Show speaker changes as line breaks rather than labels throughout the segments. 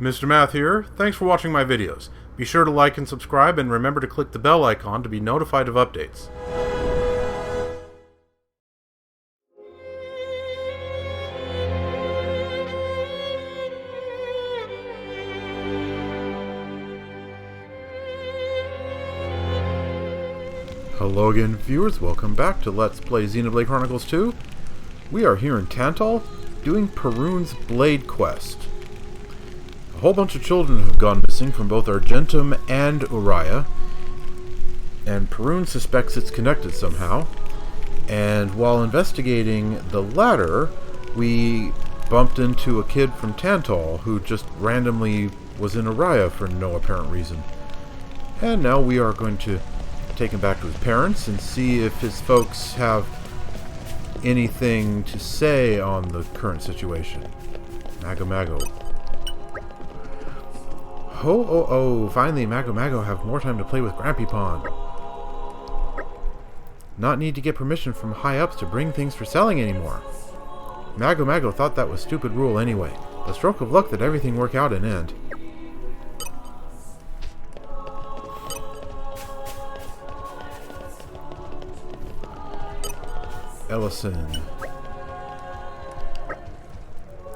Mr. Math here. Thanks for watching my videos. Be sure to like and subscribe, and remember to click the bell icon to be notified of updates. Hello again, viewers. Welcome back to Let's Play Xenoblade Chronicles 2. We are here in Tantal, doing Perun's Blade Quest. A whole bunch of children have gone missing from both Argentum and Uriah, and Perun suspects it's connected somehow. And while investigating the latter, we bumped into a kid from Tantal who just randomly was in Uriah for no apparent reason. And now we are going to take him back to his parents and see if his folks have anything to say on the current situation. Mago. Oh, finally Mago have more time to play with Grampy Pond. Not need to get permission from high-ups to bring things for selling anymore. Mago thought that was stupid rule anyway. A stroke of luck that everything work out in end. Ellison.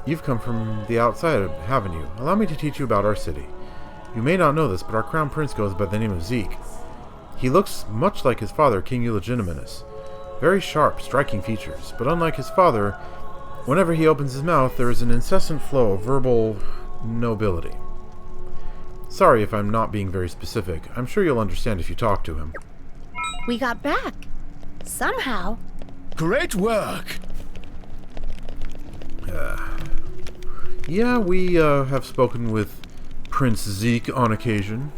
You've come from the outside, haven't you? Allow me to teach you about our city. You may not know this, but our crown prince goes by the name of Zeke. He looks much like his father, King Eulegitimanus. Very sharp, striking features, but unlike his father, whenever he opens his mouth, there is an incessant flow of verbal nobility. Sorry if I'm not being very specific. I'm sure you'll understand if you talk to him.
We got back. Somehow.
Great work!
Yeah, we have spoken with Prince Zeke on occasion.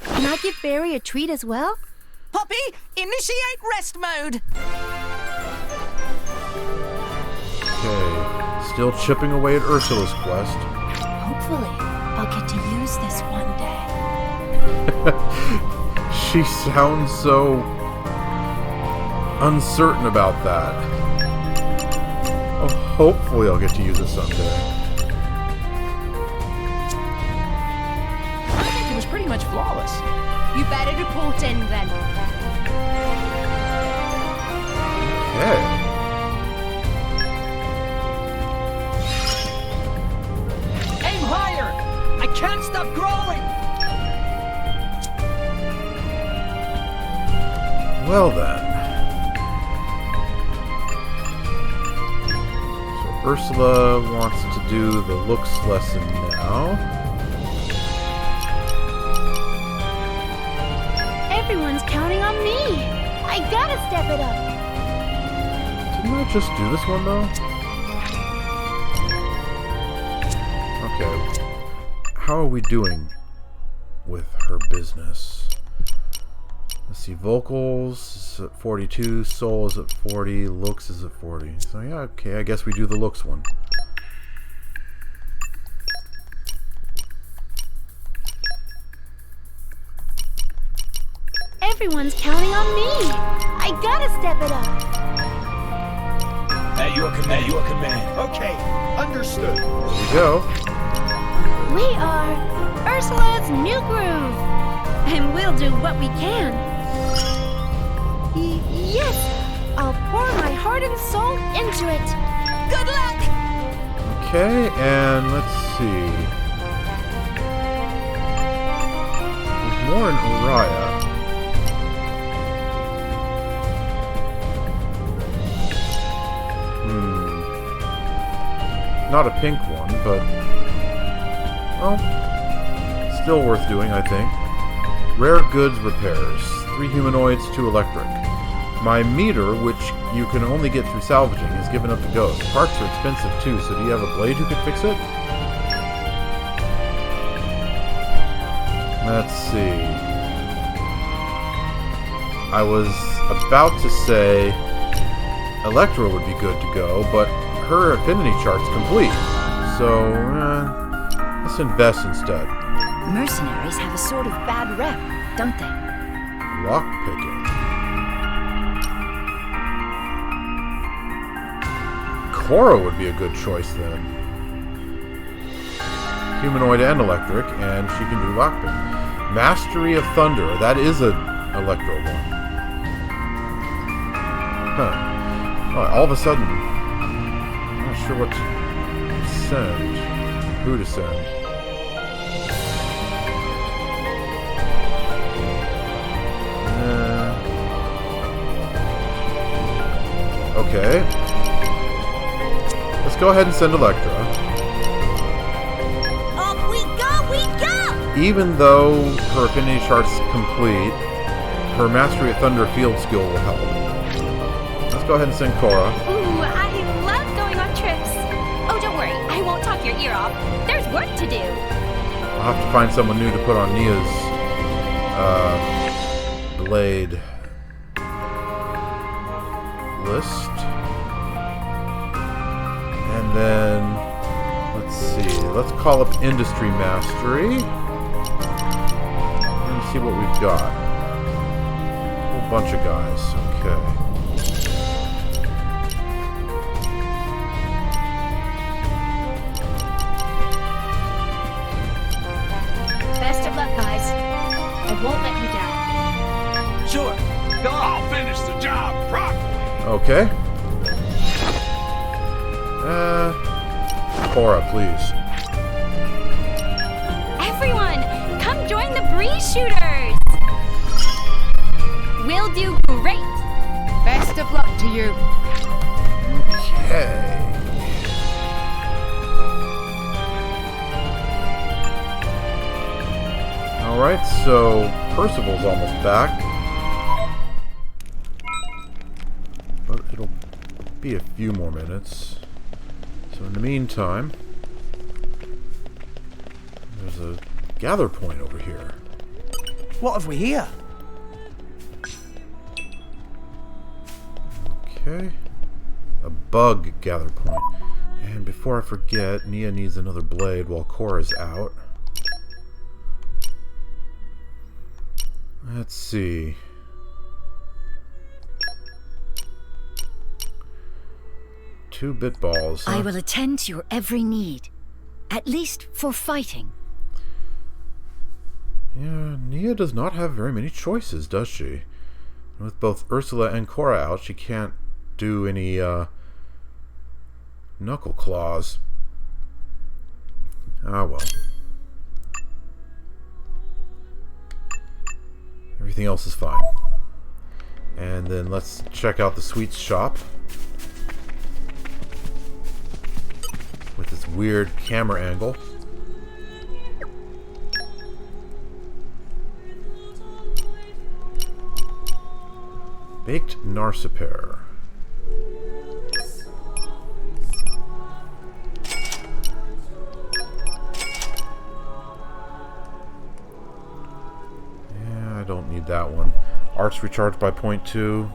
Can I give Barry a treat as well?
Poppy, initiate rest mode!
Okay, still chipping away at Ursula's quest.
Hopefully, I'll get to use this one day.
She sounds so uncertain about that. Oh, hopefully I'll get to use it someday.
I think it was pretty much flawless. You better report in then.
Okay.
Aim higher! I can't stop growing!
Well then. So Ursula wants to do the looks lesson now.
Everyone's counting on me. I gotta step it up.
Didn't I just do this one though? Okay. How are we doing with her business? Let's see, vocals is at 42, soul is at 40, looks is at 40. So yeah, okay, I guess we do the looks one.
Everyone's counting on me. I gotta step it up.
At your command. Okay, understood.
There we go.
We are Ursula's new groove. And we'll do what we can. Yes, I'll pour my heart and soul into it. Good luck!
Okay, and let's see. There's more in Uriah. Not a pink one, but... well, still worth doing, I think. Rare goods repairs. 3 humanoids, 2 electric. My meter, which you can only get through salvaging, is given up to ghost. Parts are expensive too, so do you have a blade who could fix it? Let's see. I was about to say Electra would be good to go, but her affinity chart's complete. So, let's invest instead.
Mercenaries have a sort of bad rep, don't they?
Lockpicking. Cora would be a good choice then. Humanoid and electric, and she can do lockpick. Mastery of Thunder. That is an electro one. Huh. Oh, all of a sudden, I'm not sure what to send. Who to send. Okay. Let's go ahead and send Electra.
Off we go!
Even though her Affinity chart's complete, her Mastery of Thunder field skill will help. Let's go ahead and send Cora.
Ooh, I love going on trips. Oh, don't worry, I won't talk your ear off. There's work to do.
I'll have to find someone new to put on Nia's blade list. And then, let's see, let's call up Industry Mastery. And see what we've got. A whole bunch of guys, okay.
Best of luck, guys. I won't let you down.
Sure. Go on.
I'll finish the job properly.
Okay. Cora, please.
Everyone, come join the breeze shooters. We'll do great.
Best of luck to you.
Okay. Alright, so Percival's almost back. But it'll be a few more minutes. So in the meantime, there's a gather point over here.
What have we here?
Okay. A bug gather point. And before I forget, Nia needs another blade while Cora's out. Let's see. Two bit balls. Huh?
I will attend to your every need. At least for fighting.
Yeah, Nia does not have very many choices, does she? With both Ursula and Cora out, she can't do any, knuckle claws. Ah, well. Everything else is fine. And then let's check out the sweets shop. With this weird camera angle. Baked Narciper. Yeah, I don't need that one. Arts recharged by 0.2.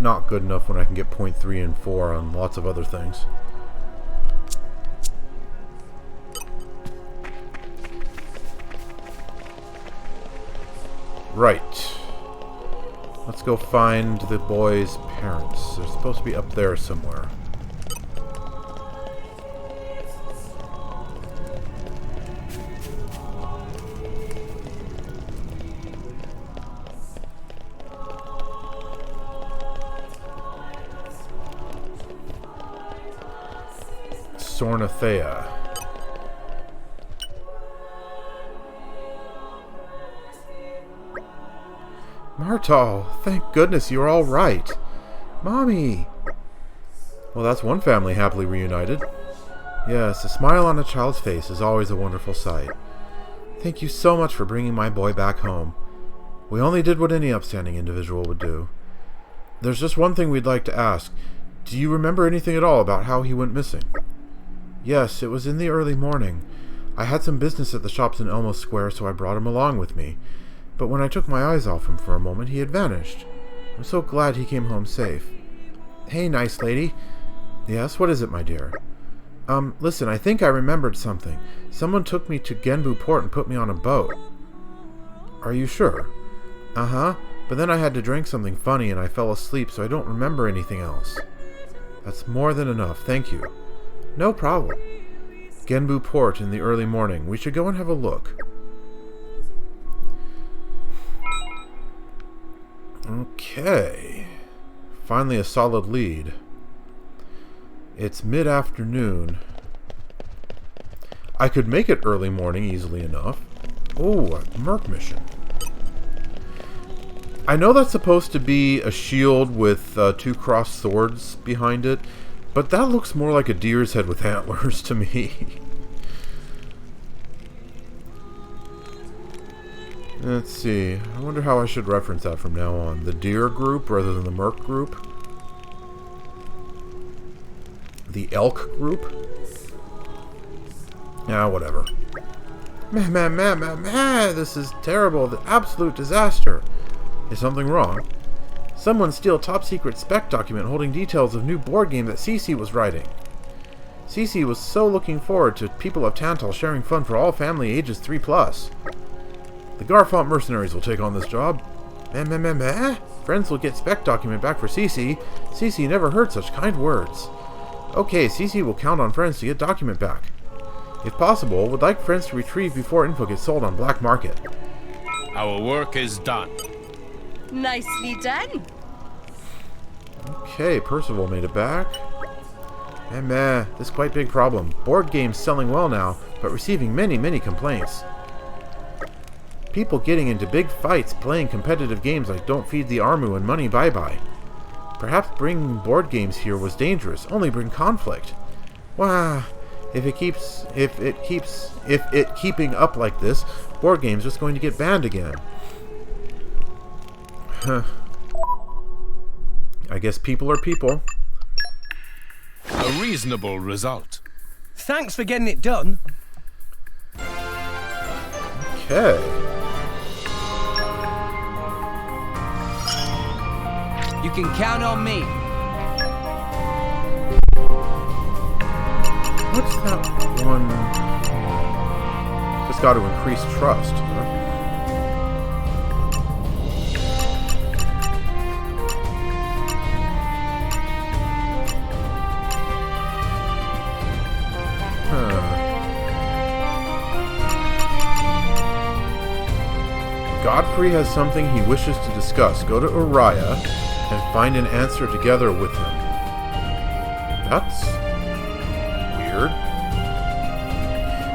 Not good enough when I can get 0.3 and 4 on lots of other things. Right. Let's go find the boys' parents. They're supposed to be up there somewhere. Sornathea. Martal, thank goodness you're all right. Mommy! Well, that's one family happily reunited. Yes, a smile on a child's face is always a wonderful sight. Thank you so much for bringing my boy back home. We only did what any upstanding individual would do. There's just one thing we'd like to ask. Do you remember anything at all about how he went missing? Yes, it was in the early morning. I had some business at the shops in Elmo Square, so I brought him along with me. But when I took my eyes off him for a moment, he had vanished. I'm so glad he came home safe. Hey, nice lady. Yes, what is it, my dear? Listen, I think I remembered something. Someone took me to Genbu Port and put me on a boat. Are you sure? Uh-huh. But then I had to drink something funny and I fell asleep, so I don't remember anything else. That's more than enough, thank you. No problem. Genbu Port in the early morning. We should go and have a look. Okay. Finally a solid lead. It's mid-afternoon. I could make it early morning easily enough. Oh, a merc mission. I know that's supposed to be a shield with 2 crossed swords behind it, but that looks more like a deer's head with antlers to me. Let's see. I wonder how I should reference that from now on. The deer group rather than the merc group. The elk group. Ah, whatever. This is terrible. The absolute disaster. Is something wrong? Someone steal top secret spec document holding details of new board game that CC was writing. CC was so looking forward to people of Tantal sharing fun for all family ages 3+. The Garfont mercenaries will take on this job. Friends will get spec document back for CC. CC never heard such kind words. Okay, CC will count on friends to get document back. If possible, would like friends to retrieve before info gets sold on black market.
Our work is done.
Nicely done.
Okay, Percival made it back. This is quite big problem. Board games selling well now, but receiving many complaints. People getting into big fights playing competitive games like Don't Feed the Armu and Money Bye Bye. Perhaps bringing board games here was dangerous, only bring conflict. Wow, if it keeping up like this, board games are just going to get banned again. Huh. I guess people are people.
A reasonable result.
Thanks for getting it done.
Okay.
You can count on me.
What's that one? Just got to increase trust, huh? Godfrey has something he wishes to discuss. Go to Uriah and find an answer together with him. That's weird.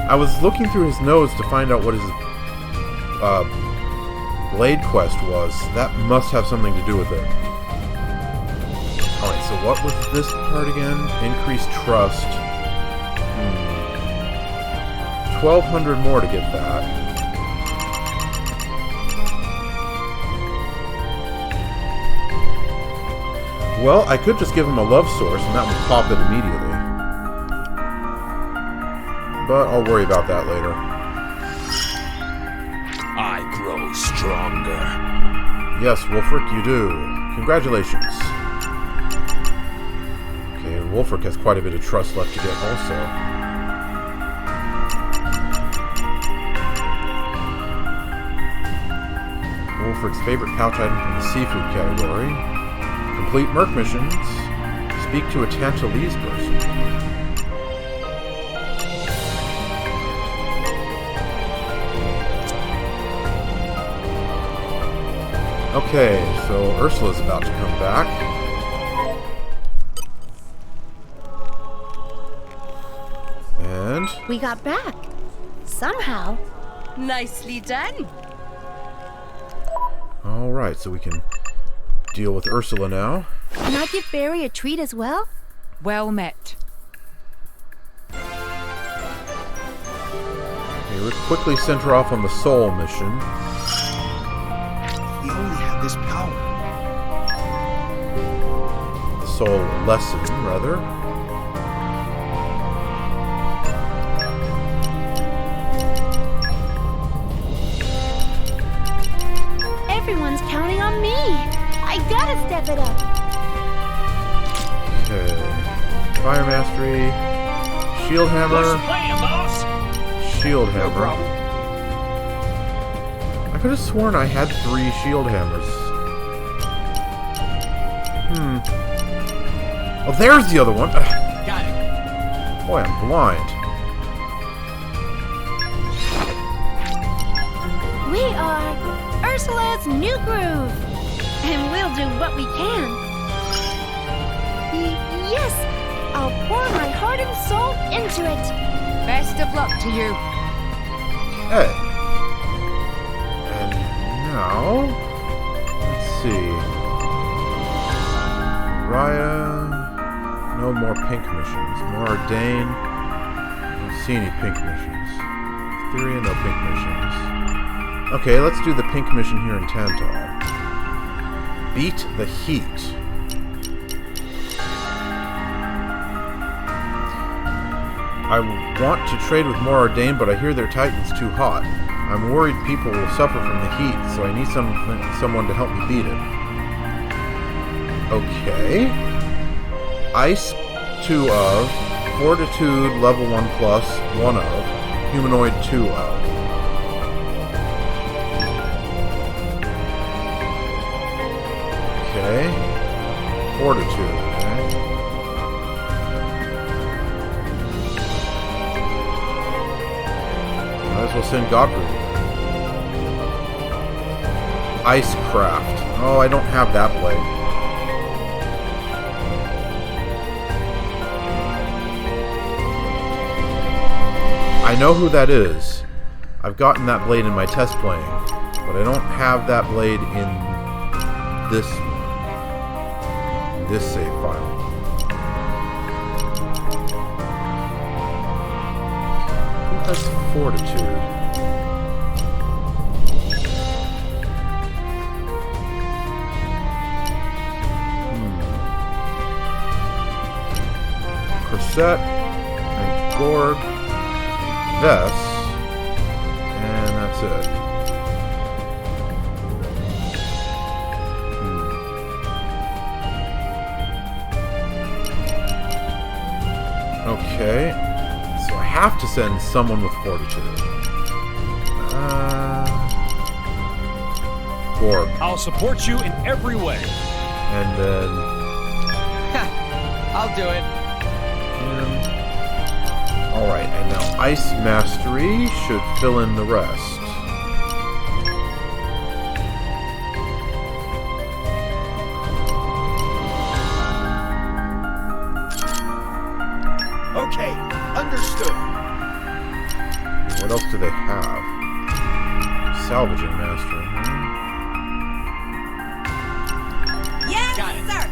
I was looking through his notes to find out what his blade quest was. That must have something to do with it. Alright, so what was this part again? Increased trust. 1,200 more to get that. Well, I could just give him a love source and that would pop it immediately. But I'll worry about that later.
I grow stronger.
Yes, Wolfric, you do. Congratulations. Okay, Wolfric has quite a bit of trust left to get also. Wolfric's favorite pouch item from the seafood category. Complete merc missions. Speak to a Tantalese person. Okay, so Ursula's about to come back. And
We got back. Somehow. Nicely done.
alright, so we can deal with Ursula now.
Can I give Barry a treat as well?
Well met.
Okay, let's quickly send her off on the soul mission.
He only had this power.
The soul lesson, rather.
Everyone's counting on me. I gotta step it up.
Okay. Fire Mastery. Shield
What's
Hammer.
the plan, boss?
Shield Hammer. I could have sworn I had 3 Shield Hammers. Oh, there's the other one.
Got it.
Boy, I'm blind.
We are Ursula's new groove, and we'll do what we can. Yes, I'll pour my heart and soul into it.
Best of luck to you.
Hey. And now, let's see. Raya, no more pink missions. Mor Ardain, don't see any pink missions. Etheria, no pink missions. Okay, let's do the pink mission here in Tantal. Beat the heat. I want to trade with Mor Ardain, but I hear their Titan's too hot. I'm worried people will suffer from the heat, so I need someone to help me beat it. Okay. Ice 2 of, Fortitude level 1 plus, 1 of, Humanoid 2 of. Okay. Fortitude, okay. Might as well send Godfrey. Icecraft. Oh, I don't have that blade. I know who that is. I've gotten that blade in my test playing, but I don't have that blade in this save file. Who has Fortitude? Corset and Gorg, Vest, and that's it. Okay, so I have to send someone with Fortitude. Gorg.
I'll support you in every way.
And then...
I'll do it.
Alright, and now Ice Mastery should fill in the rest.
Okay, understood.
What else do they have? Salvaging Mastery, huh?
Yes,
Got it.
sir.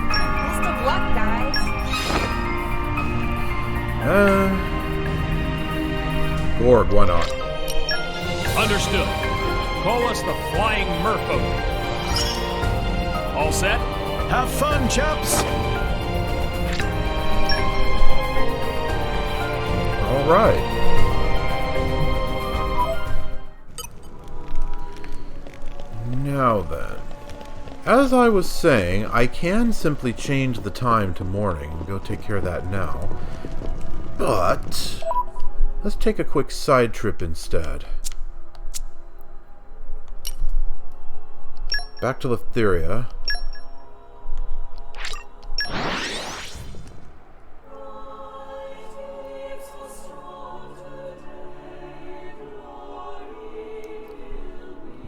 Best of luck, guys.
Gorg, why not?
Understood. Call us the Flying Merfolk. All set?
Have fun, chaps!
Alright. Now then. As I was saying, I can simply change the time to morning and go take care of that now. But let's take a quick side trip instead. Back to Etheria.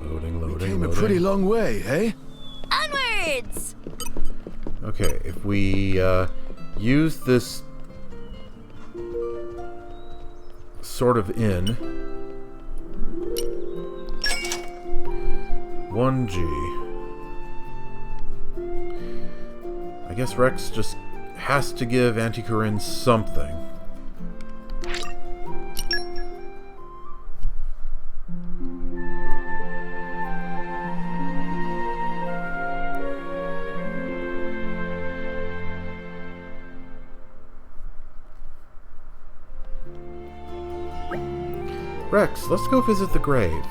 Loading.
Came a pretty long way, eh?
Onwards!
Okay, if we use this sort of inn, 1G. I guess Rex just has to give Auntie Corinne something. Rex, let's go visit the grave.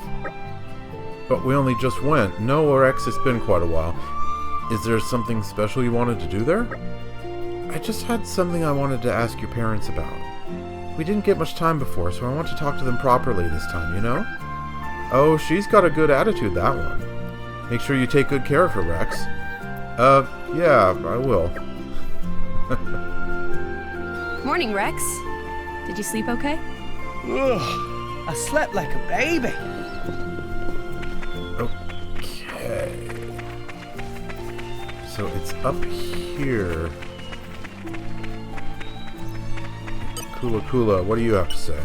But we only just went. No, Rex, it's been quite a while. Is there something special you wanted to do there? I just had something I wanted to ask your parents about. We didn't get much time before, so I want to talk to them properly this time, you know? Oh, she's got a good attitude, that one. Make sure you take good care of her, Rex. Yeah, I will.
Morning, Rex. Did you sleep okay?
Ugh, I slept like a baby.
Okay. So it's up here. Kula, what do you have to say?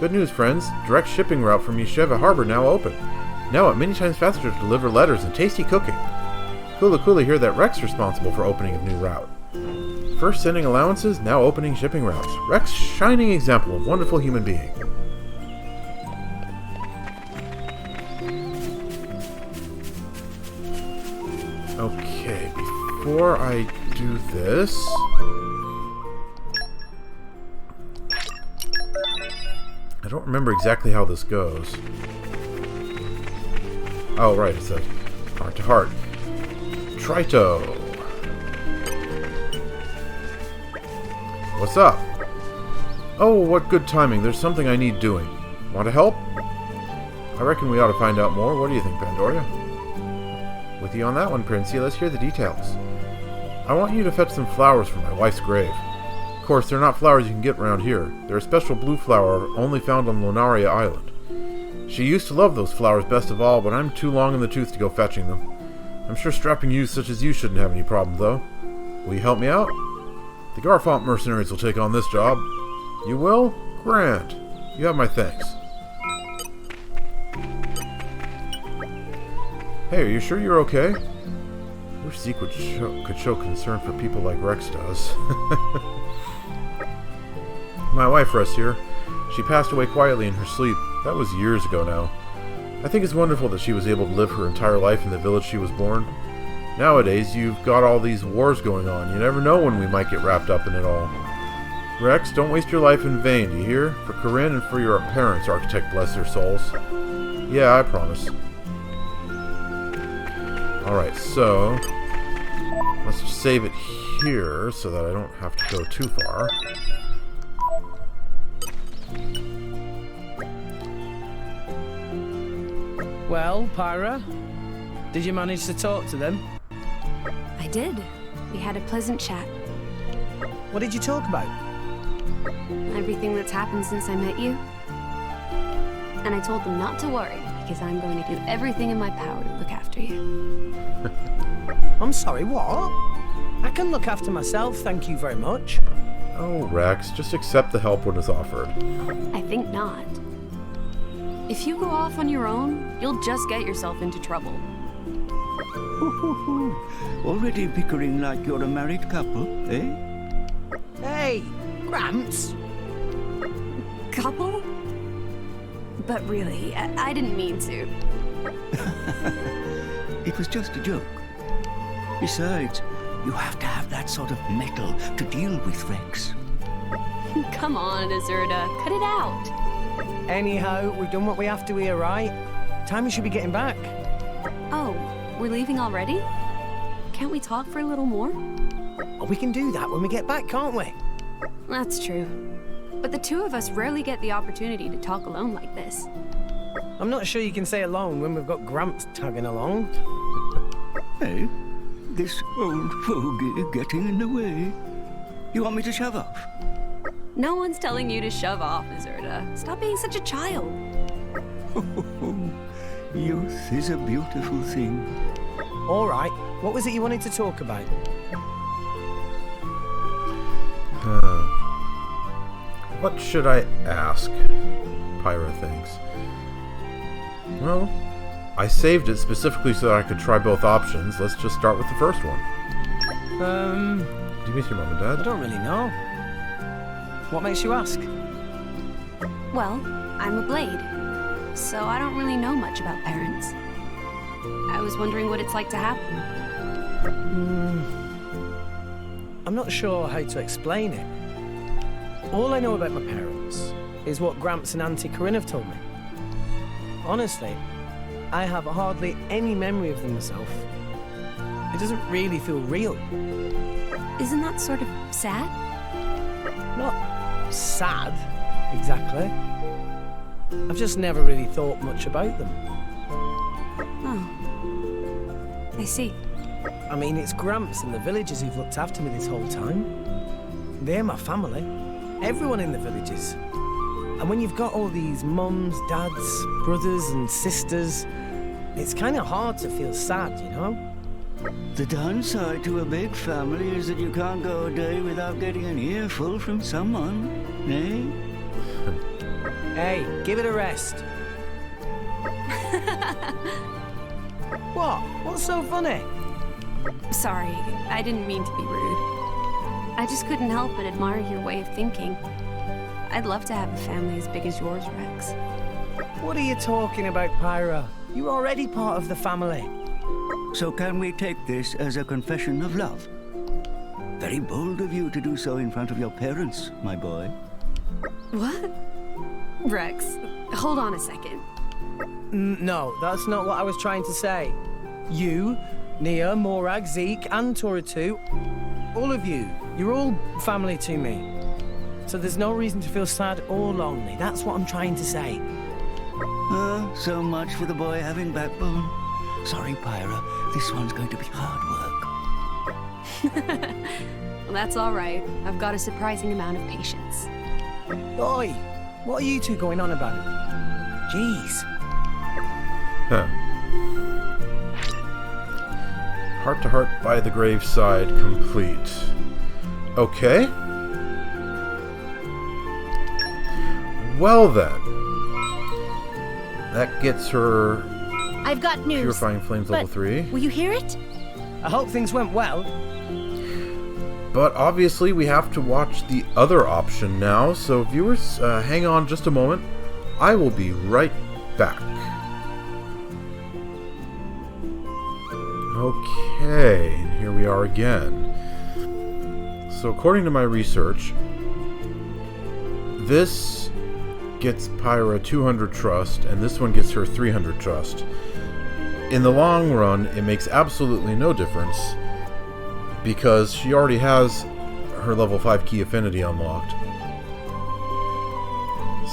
Good news, friends. Direct shipping route from Yesheva Harbor now open. Now at many times faster to deliver letters and tasty cooking. Kula hear that Rex responsible for opening of new route. First sending allowances, now opening shipping routes. Rex, shining example of wonderful human being. Okay, before I do this... I don't remember exactly how this goes. Oh, right, it says heart to heart. Trito. What's up? Oh, what good timing. There's something I need doing. Want to help? I reckon we ought to find out more. What do you think, Pandoria? With you on that one, Princey. Let's hear the details. I want you to fetch some flowers for my wife's grave. Of course, they're not flowers you can get around here. They're a special blue flower only found on Lunaria Island. She used to love those flowers best of all, but I'm too long in the tooth to go fetching them. I'm sure strapping youths such as you shouldn't have any problem, though. Will you help me out? The Garfont mercenaries will take on this job. You will? Grand. You have my thanks. Hey, are you sure you're okay? I wish Zeke could show concern for people like Rex does. My wife rests here. She passed away quietly in her sleep. That was years ago now. I think it's wonderful that she was able to live her entire life in the village she was born. Nowadays, you've got all these wars going on. You never know when we might get wrapped up in it all. Rex, don't waste your life in vain, do you hear? For Corinne and for your parents, Architect bless their souls. Yeah, I promise. Alright, so... let's just save it here so that I don't have to go too far.
Well, Pyra, did you manage to talk to them?
I did. We had a pleasant chat.
What did you talk about?
Everything that's happened since I met you. And I told them not to worry, because I'm going to do everything in my power to look after you.
I'm sorry, what? I can look after myself, thank you very much.
Oh, Rex, just accept the help when it's offered.
I think not.
If you go off on your own, you'll just get yourself into trouble.
Already bickering like you're a married couple, eh?
Hey, Gramps.
Couple? But really, I didn't mean to.
It was just a joke. Besides, you have to have that sort of mettle to deal with Rex.
Come on, Azurda, cut it out.
Anyhow, we've done what we have to here, right? Time we should be getting back.
Oh, we're leaving already? Can't we talk for a little more?
Oh, we can do that when we get back, can't we?
That's true. But the two of us rarely get the opportunity to talk alone like this.
I'm not sure you can say alone when we've got Gramps tagging along.
Hey, this old fogey getting in the way. You want me to shove off?
No one's telling you to shove off, Azurda. Stop being such a child.
Youth is a beautiful thing.
All right, what was it you wanted to talk about?
What should I ask? Pyra thinks. Well, I saved it specifically so that I could try both options. Let's just start with the first one. Do you miss your mom and dad?
I don't really know. What makes you ask?
Well, I'm a blade, so I don't really know much about parents. I was wondering what it's like to have them.
I'm not sure how to explain it. All I know about my parents is what Gramps and Auntie Corinne have told me. Honestly, I have hardly any memory of them myself. It doesn't really feel real.
Isn't that sort of sad?
Not sad, exactly. I've just never really thought much about them.
Oh. I see.
I mean, it's Gramps and the villagers who've looked after me this whole time. They're my family. Everyone in the villages. And when you've got all these mums, dads, brothers and sisters, it's kind of hard to feel sad, you know?
The downside to a big family is that you can't go a day without getting an earful from someone, eh?
Hey, give it a rest. What? What's so funny?
Sorry, I didn't mean to be rude. I just couldn't help but admire your way of thinking. I'd love to have a family as big as yours, Rex.
What are you talking about, Pyra? You're already part of the family.
So can we take this as a confession of love? Very bold of you to do so in front of your parents, my boy.
What? Rex, hold on a second.
No, that's not what I was trying to say. You, Nia, Morag, Zeke, and Toratu, all of you, you're all family to me. So there's no reason to feel sad or lonely. That's what I'm trying to say.
So much for the boy having backbone. Sorry, Pyra, this one's going to be hard work.
Well, that's all right. I've got a surprising amount of patience.
Oi, what are you two going on about? Jeez.
Huh. Heart to heart by the graveside complete. Okay. Well then. That gets her
I've got news.
Purifying Flames level 3.
Will you hear it?
I hope things went well.
But obviously we have to watch the other option now, so viewers, hang on just a moment. I will be right back. Okay, and here we are again. So according to my research, this gets Pyra 200 trust, and this one gets her 300 trust. In the long run, it makes absolutely no difference, because she already has her level 5 key affinity unlocked.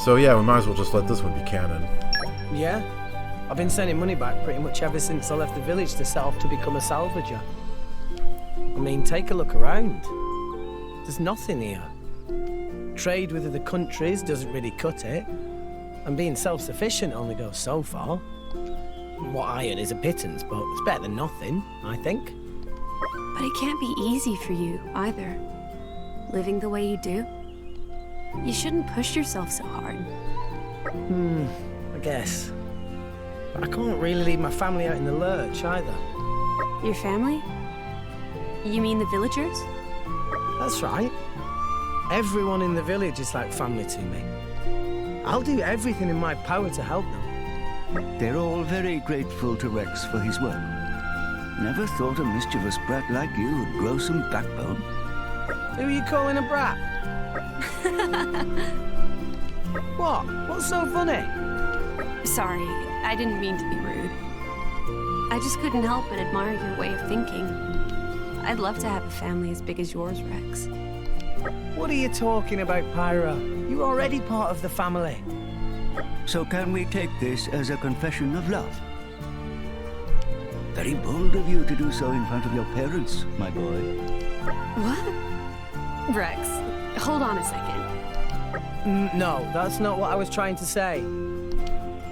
So yeah, we might as well just let this one be canon.
Yeah? I've been sending money back pretty much ever since I left the village to set off to become a salvager. I mean, take a look around. There's nothing here. Trade with other countries doesn't really cut it, and being self-sufficient only goes so far. What I earn is a pittance, but it's better than nothing, I think.
But it can't be easy for you, either. Living the way you do. You shouldn't push yourself so hard.
I guess. But I can't really leave my family out in the lurch, either.
Your family? You mean the villagers?
That's right. Everyone in the village is like family to me. I'll do everything in my power to help them.
They're all very grateful to Rex for his work. Never thought a mischievous brat like you would grow some backbone.
Who are you calling a brat? What? What's so funny?
Sorry, I didn't mean to be rude. I just couldn't help but admire your way of thinking. I'd love to have a family as big as yours, Rex.
What are you talking about, Pyra? You're already part of the family.
So can we take this as a confession of love? Very bold of you to do so in front of your parents, my boy.
What? Rex, hold on a second.
No, that's not what I was trying to say.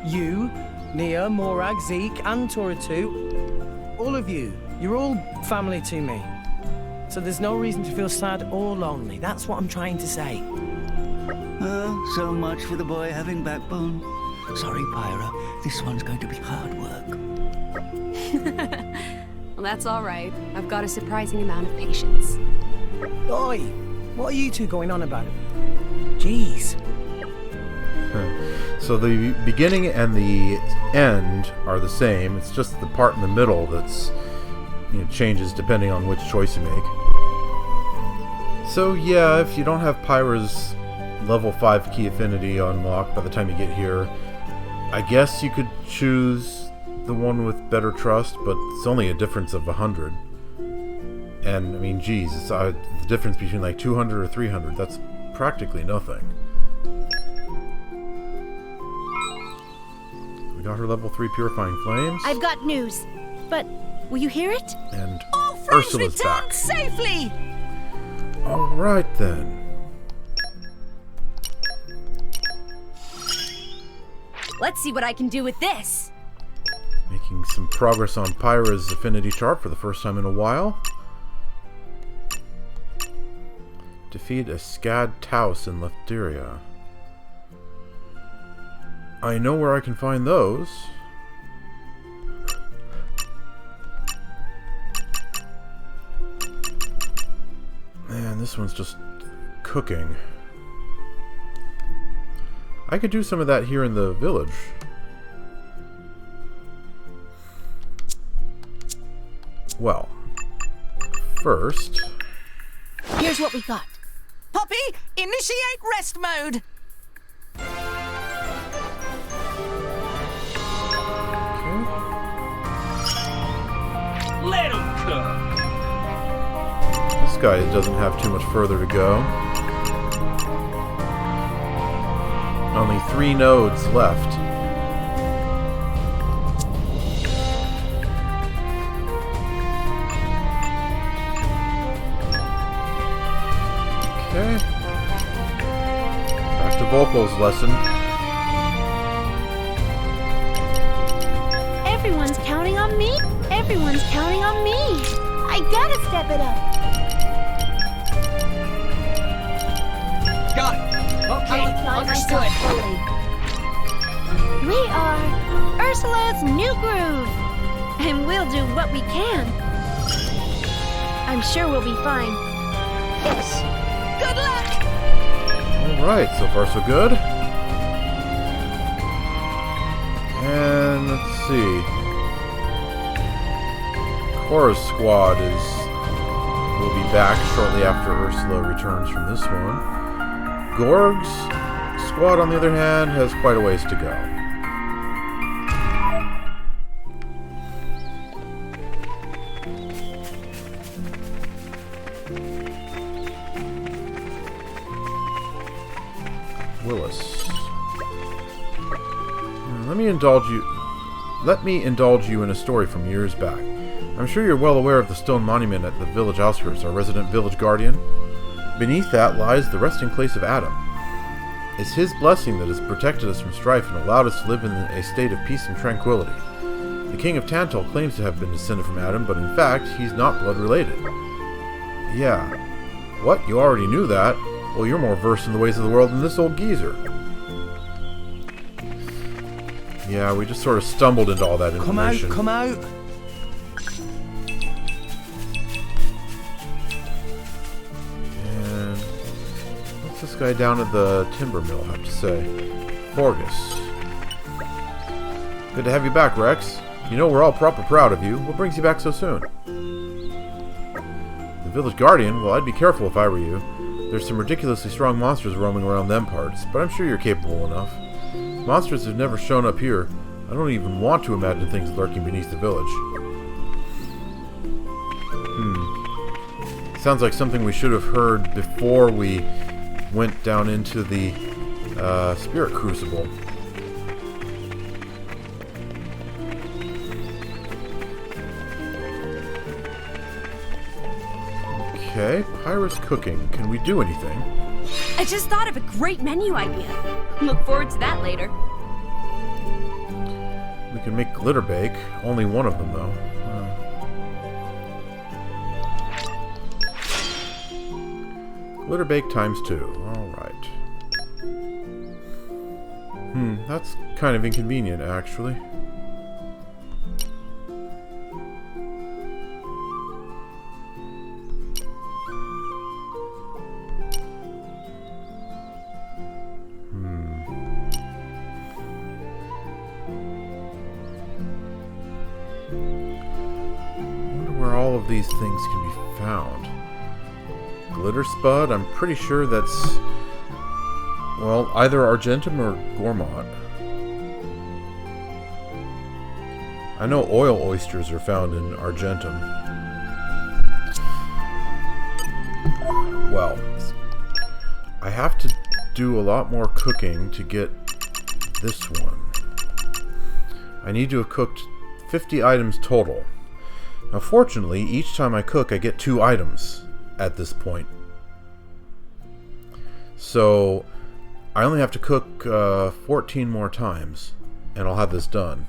You, Nia, Morag, Zeke, and Toratu, all of you, you're all family to me. So there's no reason to feel sad or lonely. That's what I'm trying to say.
So much for the boy having backbone. Sorry, Pyra, this one's going to be hard work.
Well, that's all right. I've got a surprising amount of patience.
Oi, what are you two going on about? Jeez.
So the beginning and the end are the same. It's just the part in the middle that's changes depending on which choice you make. So yeah, if you don't have Pyra's level 5 key affinity unlocked by the time you get here, I guess you could choose the one with better trust, but it's only a difference of 100. And I mean, geez, it's the difference between like 200 or 300. That's practically nothing. We got her level 3 Purifying Flames.
I've got news, but will you hear it?
And
All friends
Ursula's
returned
back.
safely!
Alright then.
Let's see what I can do with this.
Making some progress on Pyra's Affinity chart for the first time in a while. Defeat a Scad Taus in Lefteria. I know where I can find those. Man, this one's just cooking. I could do some of that here in the village. Well, first...
Here's what we got.
Poppy, initiate rest mode!
Okay.
Let 'em cook!
This guy doesn't have too much further to go. Only 3 nodes left. Okay. Back to Volpo's lesson.
Everyone's counting on me. Everyone's counting on me. I gotta step it up.
Got it! Okay, understood.
We are Ursula's new groove, and we'll do what we can. I'm sure we'll be fine. Ish.
Good luck!
Alright, so far so good. And let's see. Cora's squad will be back shortly after Ursula returns from this one. Gorg's squad, on the other hand, has quite a ways to go. Willis. Let me indulge you in a story from years back. I'm sure you're well aware of the stone monument at the village outskirts, our resident village guardian. Beneath that lies the resting place of Adam. It's his blessing that has protected us from strife and allowed us to live in a state of peace and tranquility. The king of Tantal claims to have been descended from Adam, but in fact, he's not blood related. Yeah. What? You already knew that? Well, you're more versed in the ways of the world than this old geezer. Yeah, we just sort of stumbled into all that information.
Come out!
And what's this guy down at the timber mill have to say? Forgus. Good to have you back, Rex. You know we're all proper proud of you. What brings you back so soon? The village guardian? Well, I'd be careful if I were you. There's some ridiculously strong monsters roaming around them parts, but I'm sure you're capable enough. Monsters have never shown up here. I don't even want to imagine things lurking beneath the village. Sounds like something we should have heard before we went down into the Spirit Crucible. Okay, Pyra's cooking. Can we do anything?
I just thought of a great menu idea. Look forward to that later.
We can make glitter bake. Only one of them, though. Glitter bake times 2. Alright. That's kind of inconvenient, actually. These things can be found. Glitter Spud, I'm pretty sure that's, well, either Argentum or Gourmand. I know oil oysters are found in Argentum. I have to do a lot more cooking to get this one. I need to have cooked 50 items total. Now fortunately, each time I cook, I get 2 items at this point. So I only have to cook 14 more times, and I'll have this done.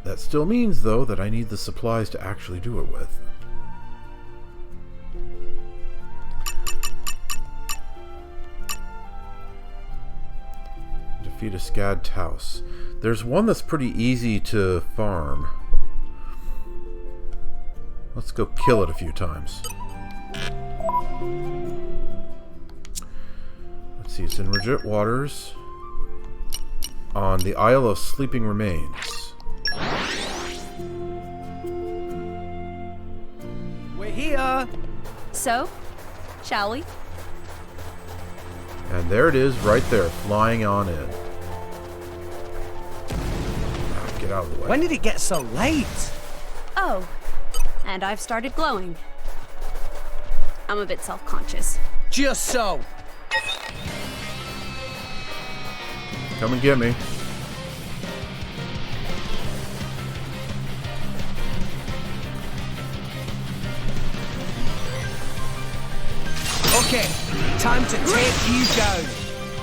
That still means, though, that I need the supplies to actually do it with. Defeat a Scad Taus. There's one that's pretty easy to farm. Let's go kill it a few times. Let's see, it's in Regit Waters on the Isle of Sleeping Remains.
We're here!
So, shall we?
And there it is, right there, flying on in. Get out of the way.
When did it get so late?
Oh, and I've started glowing. I'm a bit self-conscious.
Just so.
Come and get me.
Okay, time to take you down.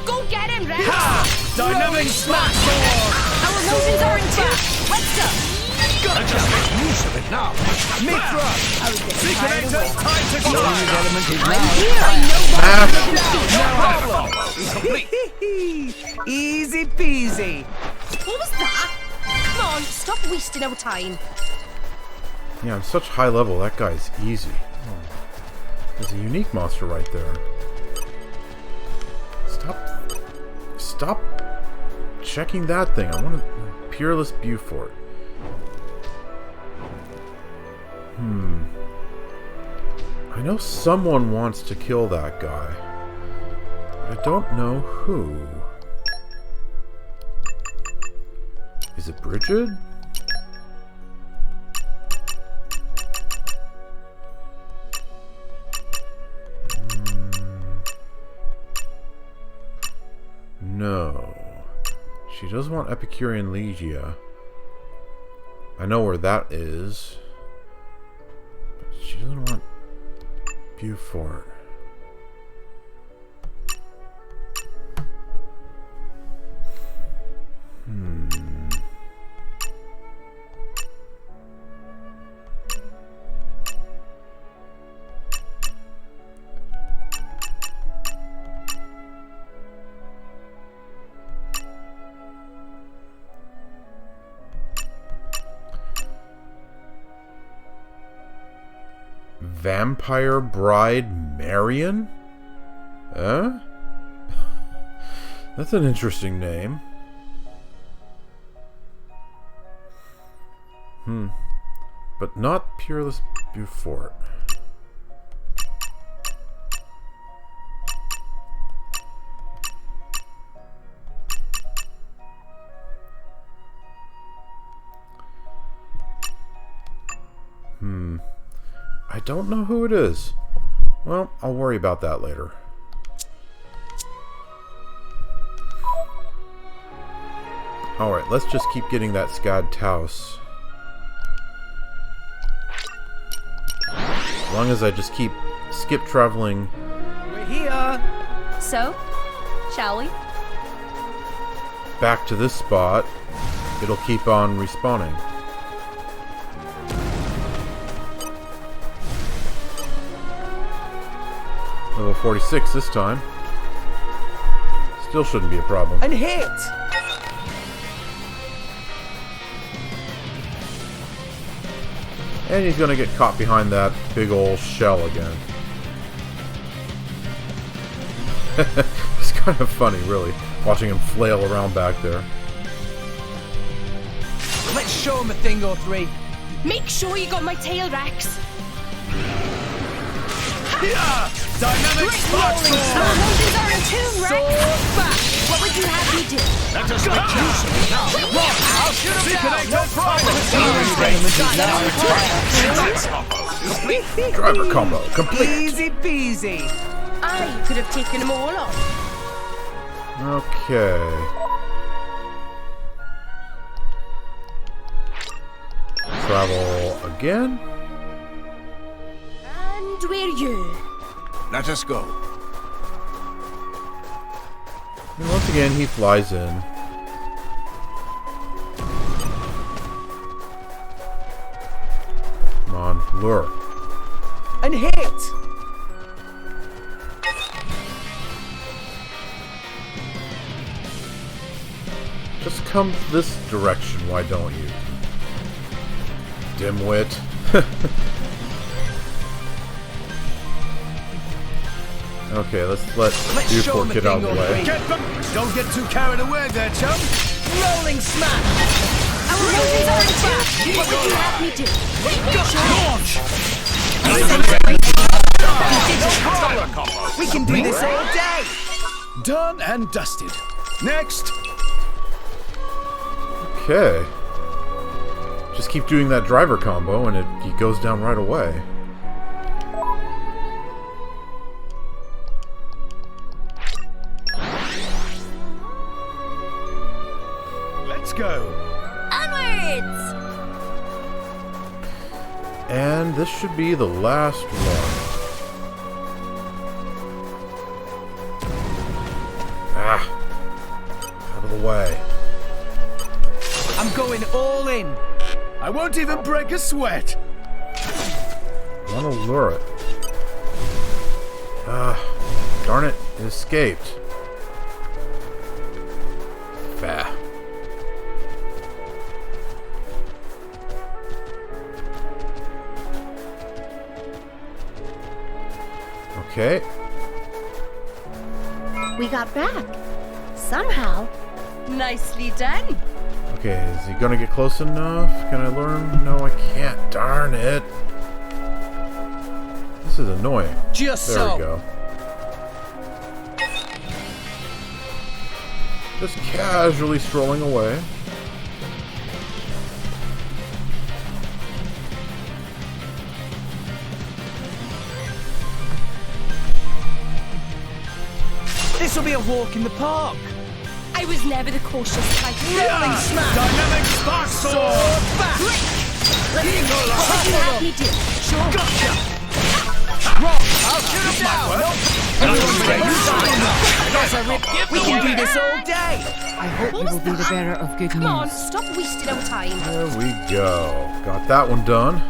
Go get him, Rex!
Ha! Dynamic smack sword!
Our emotions are in check! Let's go!
Gotta just make use of it now. Mithra! Secretor, time to go! Element is now. No problem! Easy peasy!
What was that? Come on, stop wasting our time.
Yeah, I'm such high level, that guy's easy. Oh. There's a unique monster right there. Stop checking that thing. I want a Peerless Beaufort. I know someone wants to kill that guy, but I don't know who. Is it Bridget? No. She does want Epicurean Legia. I know where that is. But she doesn't want Beaufort. Vampire Bride Marion? Huh? That's an interesting name. But not Peerless Beaufort. I don't know who it is. Well, I'll worry about that later. Alright, let's just keep getting that Scad Taus. As long as I just skip traveling.
We're here!
So, shall we?
Back to this spot, it'll keep on respawning. Level 46 this time. Still shouldn't be a problem.
And hit!
And he's gonna get caught behind that big old shell again. It's kind of funny, really, watching him flail around back there.
Let's show him a thing or three.
Make sure you got my tail, Rex.
Yeah! Dynamic spark
Our
sword!
emotions are in tune, Rex.
Sword back!
What would you have me do?
Let us make use of it now. What? I'll shoot him down! No problem!
Driver combo complete.
Easy peasy.
I You could have taken them all on.
Okay. Travel again.
And we're you.
Let us go.
And once again, he flies in. Come on, lure.
And hit!
Just come this direction, why don't you? Dimwit. Okay, let's let Genbu get out of the way.
Get them! Don't get too carried away there, chum.
Rolling smash!
Our engines are intact. What would you have me do?
Launch!
We can do this all day!
Done and dusted. Next!
Okay. Just keep doing that driver combo and he goes down right away.
Let's go.
Onwards!
And this should be the last one. Ah. Out of the way.
I'm going all in.
I won't even break a sweat.
I want to lure it. Darn it. It escaped. Bah. Okay.
We got back. Somehow.
Nicely done.
Okay, is he gonna get close enough? Can I learn? No, I can't. Darn it. This is annoying.
Just
There
so.
we go. Just casually strolling away.
This will be a walk in the park.
I was never the cautious type.
Rolling smash!
Dynamic spark sword!
Back!
What would you have me do? Sure.
Gotcha!
I'll shoot him down! We can do this all day!
I hope you will be the bearer of good
Come
news.
on, stop wasting our time.
There we go. Got that one done.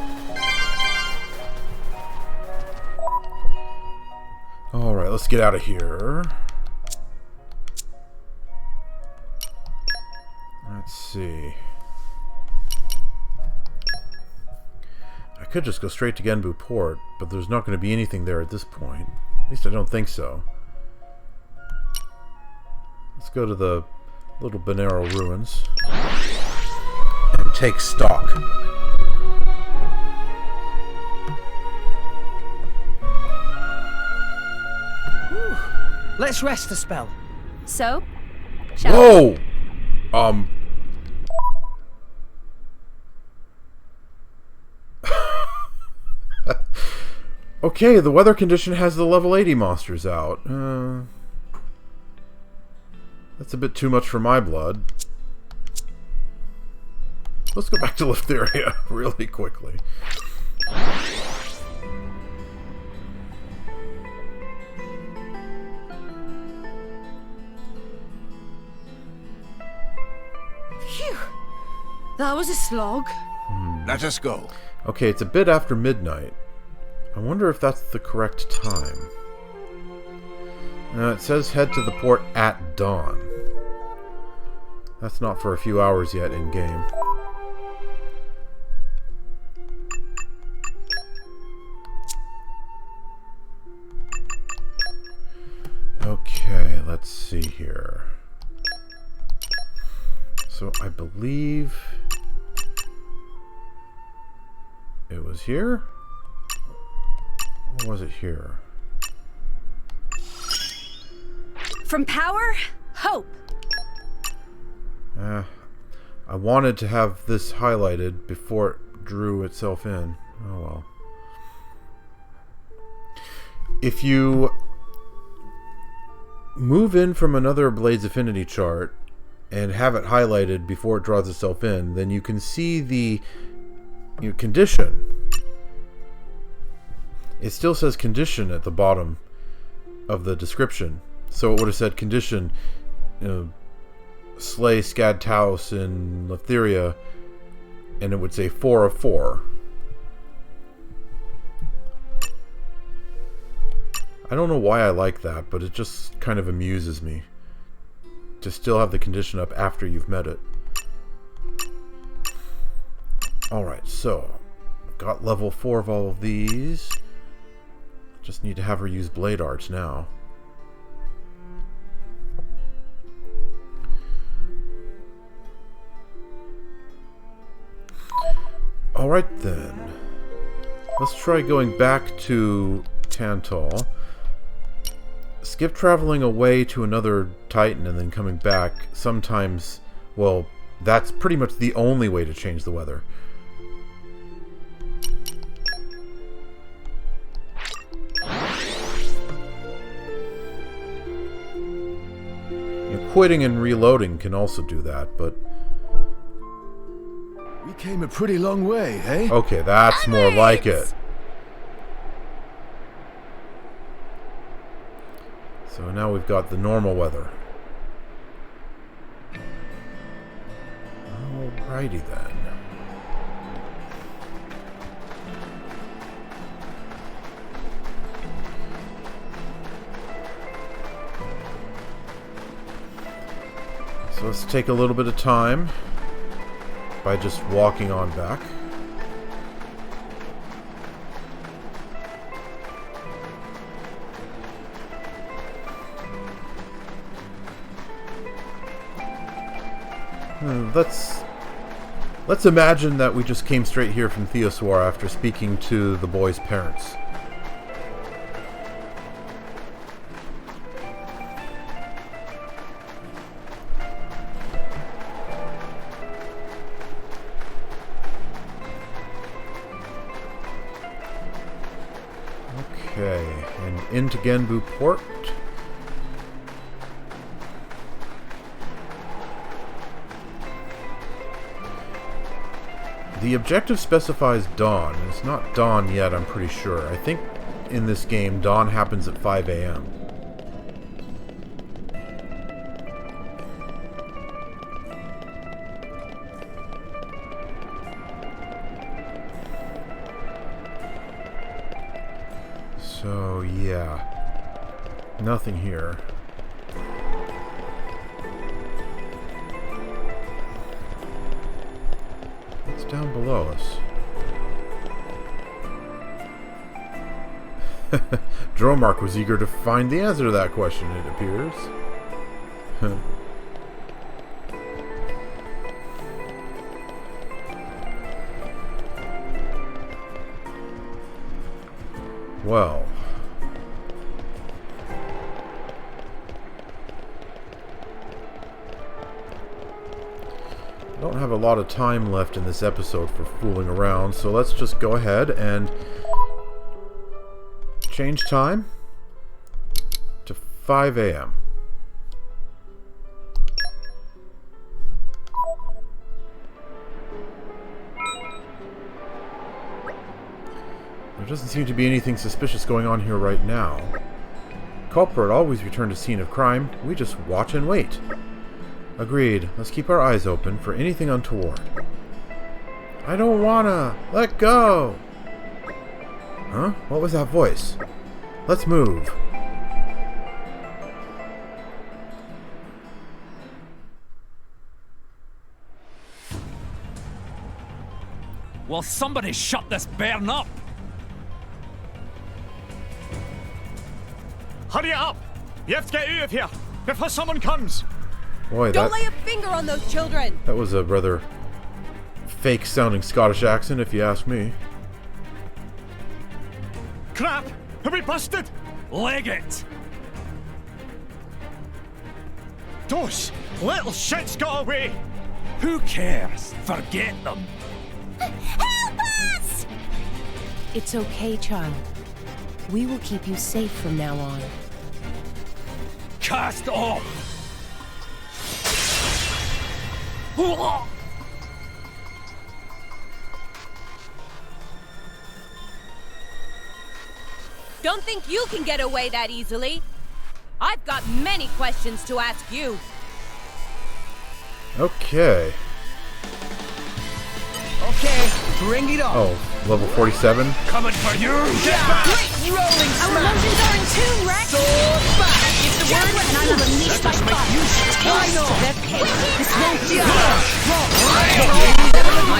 Alright, let's get out of here. Let's see. I could just go straight to Genbu Port, but there's not going to be anything there at this point. At least I don't think so. Let's go to the little Bonero ruins and take stock.
Let's rest a spell.
So, shall we?
Whoa! Okay, the weather condition has the level 80 monsters out. That's a bit too much for my blood. Let's go back to Leftheria really quickly.
Phew. That was a slog.
Let us go.
Okay, it's a bit after midnight. I wonder if that's the correct time. It says head to the port at dawn. That's not for a few hours yet in game. Okay, let's see here. So I believe it was here? Or was it here?
From power, hope.
I wanted to have this highlighted before it drew itself in. Oh well. If you move in from another Blade's Affinity chart and have it highlighted before it draws itself in, then you can see the condition. It still says condition at the bottom of the description. So it would have said condition, slay Scad Taos in Letheria, and it would say 4 of 4. I don't know why I like that, but it just kind of amuses me to still have the condition up after you've met it. Alright, so got level 4 of all of these. Just need to have her use blade arts now. Alright then. Let's try going back to Tantal. Skip traveling away to another Titan and then coming back. Sometimes, well, that's pretty much the only way to change the weather. Quitting and reloading can also do that, but...
We came a pretty long way, eh?
Okay, that's more like it. So now we've got the normal weather. Alrighty then. So let's take a little bit of time by just walking on back. Let's imagine that we just came straight here from Theoswar after speaking to the boy's parents. Okay, and into Genbu Port. The objective specifies dawn. It's not dawn yet, I'm pretty sure. I think in this game, dawn happens at 5 a.m. So, yeah. Nothing here. What's down below us? Dromark was eager to find the answer to that question, it appears. Well. I don't have a lot of time left in this episode for fooling around, so let's just go ahead and change time to 5 a.m. There doesn't seem to be anything suspicious going on here right now. Culprit always return to scene of crime. We just watch and wait. Agreed. Let's keep our eyes open for anything untoward. I don't wanna! Let go! Huh? What was that voice? Let's move.
Will somebody shut this bairn up? Hurry up! You have to get out of here before someone comes!
Boy,
Don't lay a finger on those children!
That was a rather fake-sounding Scottish accent, if you ask me.
Crap! Are we busted? Leg it! Those little shits got away! Who cares? Forget them!
Help us!
It's okay, child. We will keep you safe from now on.
cast off!
Don't think you can get away that easily. I've got many questions to ask you.
Okay.
Okay, bring it on.
Oh, level 47?
Coming for you!
Great rolling
Our motions are in tune, Rex!
Give the word and I will unleash my fire. The pain. This won't be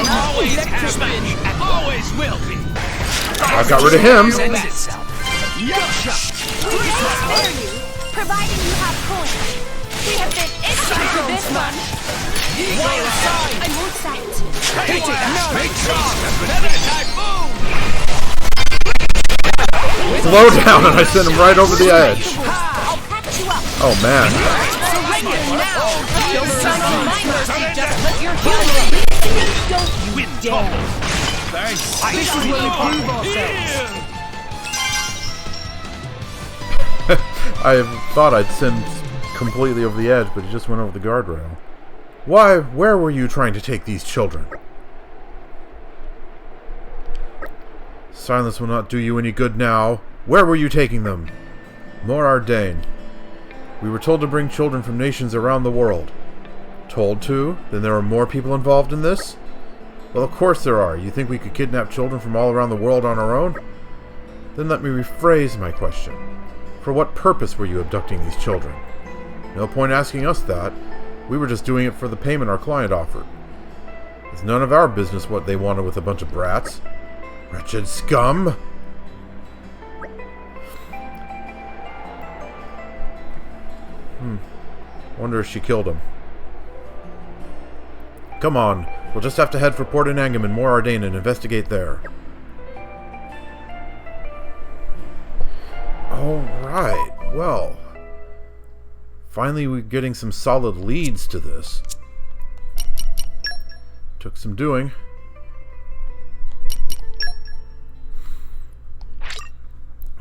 Always has been, and always will be.
I got rid of him!
Providing you have coins. We have been injured for this one. I won't set.
Hit it! Make sure! Feather attack, boom!
Slow down and I sent him right over the edge.
I'll catch you up.
Oh man.
surrender now. Don't sign on my mercy. Just let your hero release. Don't you dare.
Thanks.
This is where we prove ourselves.
I thought I'd send completely over the edge, but he just went over the guardrail. Why, where were you trying to take these children? Silence will not do you any good now. Where were you taking them? Mor Ardain. We were told to bring children from nations around the world. Told to? Then there are more people involved in this? Well, of course there are. You think we could kidnap children from all around the world on our own? Then let me rephrase my question. For what purpose were you abducting these children? No point asking us that. We were just doing it for the payment our client offered. It's none of our business what they wanted with a bunch of brats. Wretched scum! Wonder if she killed him. Come on, we'll just have to head for Port Anangam in Mor Ardain and investigate there. Alright, well. Finally we're getting some solid leads to this. Took some doing.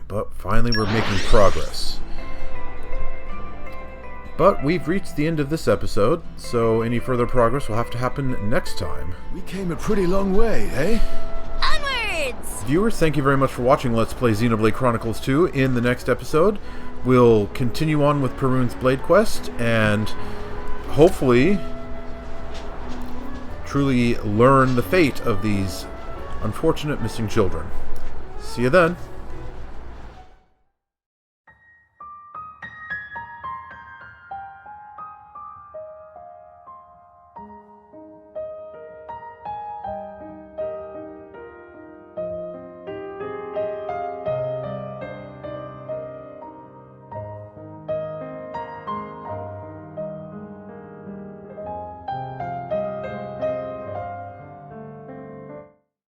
But finally we're making progress. But we've reached the end of this episode, so any further progress will have to happen next time.
We came a pretty long way, eh?
Onwards!
Viewers, thank you very much for watching Let's Play Xenoblade Chronicles 2. In the next episode, we'll continue on with Perun's Blade Quest, and hopefully truly learn the fate of these unfortunate missing children. See you then.